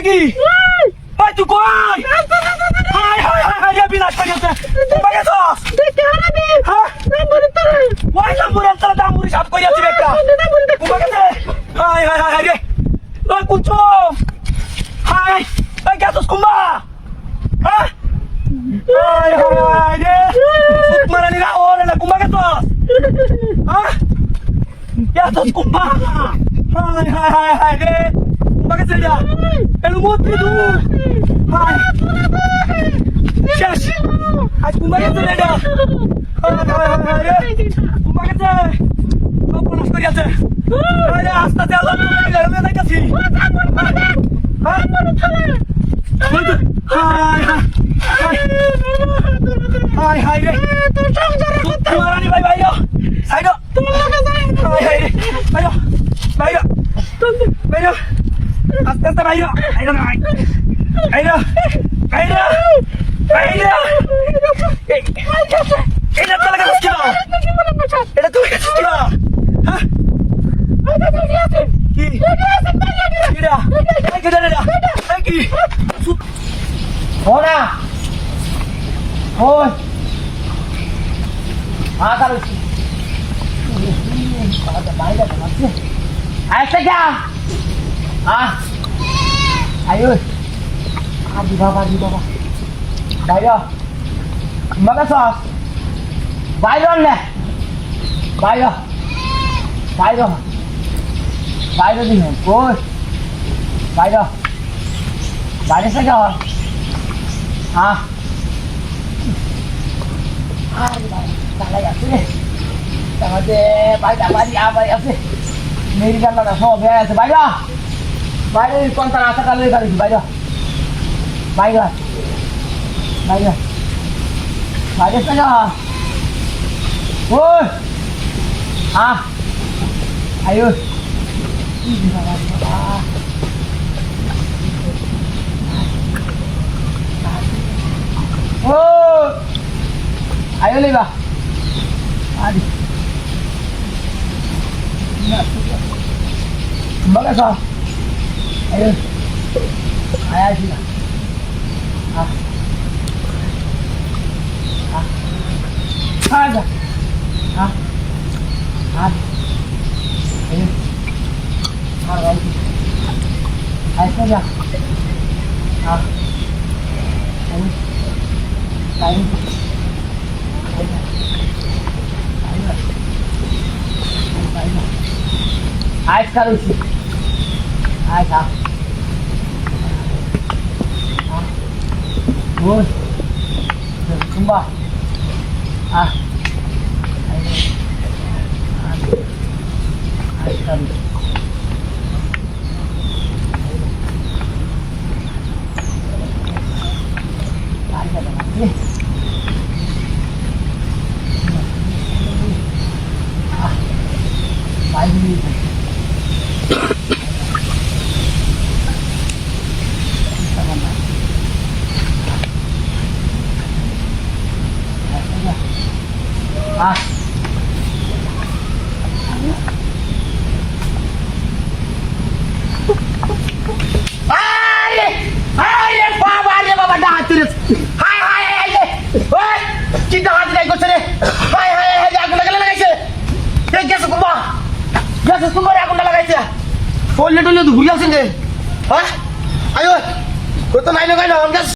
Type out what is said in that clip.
কি ওই তুই কই হাই হাই হাই হাই রে বিলাস করে গেছে তোমাকে সস দেখতে হারাবি হ্যাঁ নাম্বার তোর ওই নাম্বারের তালা দামুরি সাফ করে যাচ্ছে একটা তোমাকে দে হাই হাই হাই রে ওই কুচো হাই ওই গেছস কুম্বা হ্যাঁ হাই হাই হাই রে সুত মারানি না ওরে না কুম্বা গেছস হ্যাঁ গেছস কুম্বা হাই হাই হাই হাই রে কুম্বা গেছে যা এলো মুতি দু হাই শেষ আজ কুম্বা গেছে রে যা হাই হাই হাই রে কুম্বা গেছে সব নষ্ট করে আছে আরে আস্তে আল্লাহ তুমি লেমে যাইতাছি হ্যাঁ হাই হাই রে মারানি ভাই ভাই সাইড হাই হাই রে ভাই ভাই ভাই আস্তে আস্তে ভাই ভাই ভাই ভাই ভাই ভাই এটা তো লাগা মুশকিল এটা তো মুশকিল হ্যাঁ কি কিরা কিরা কিরা কি होना हो हाँ कर ऐसे क्या हाँ आयो दी बाबा बायो मगर सॉस बायो ले बायो बायो बायो दी है कोई बायो बायो से क्या हाँ Salah ya sih, sama deh, baik apa ya sih? Ini kan ada sob ya, sebaik lah. Baik kontra asa kali baik lah, baik lah, baik saja. Woi, ah, ayo. Oh, ayo liba. Adi. Bagus ah. Ayo. Ayo sih. Ah. Ah. Ada. Ah. Ada. Ayo. Ayo. Ayo saja. Ah. Ayo. Ayo. Ais kali sih, ais ah, bos, sumpah, ais kali, ais ada lagi, baik. Ah. Hai, Baba dah terus. Hai. Woi, kita hati dah ikut sini. Hai, aku lagi sih. Gas kumbar aku dah lagi sih. Phone le tu guriya sini. Hah? Ayo. Kau tu naik gas.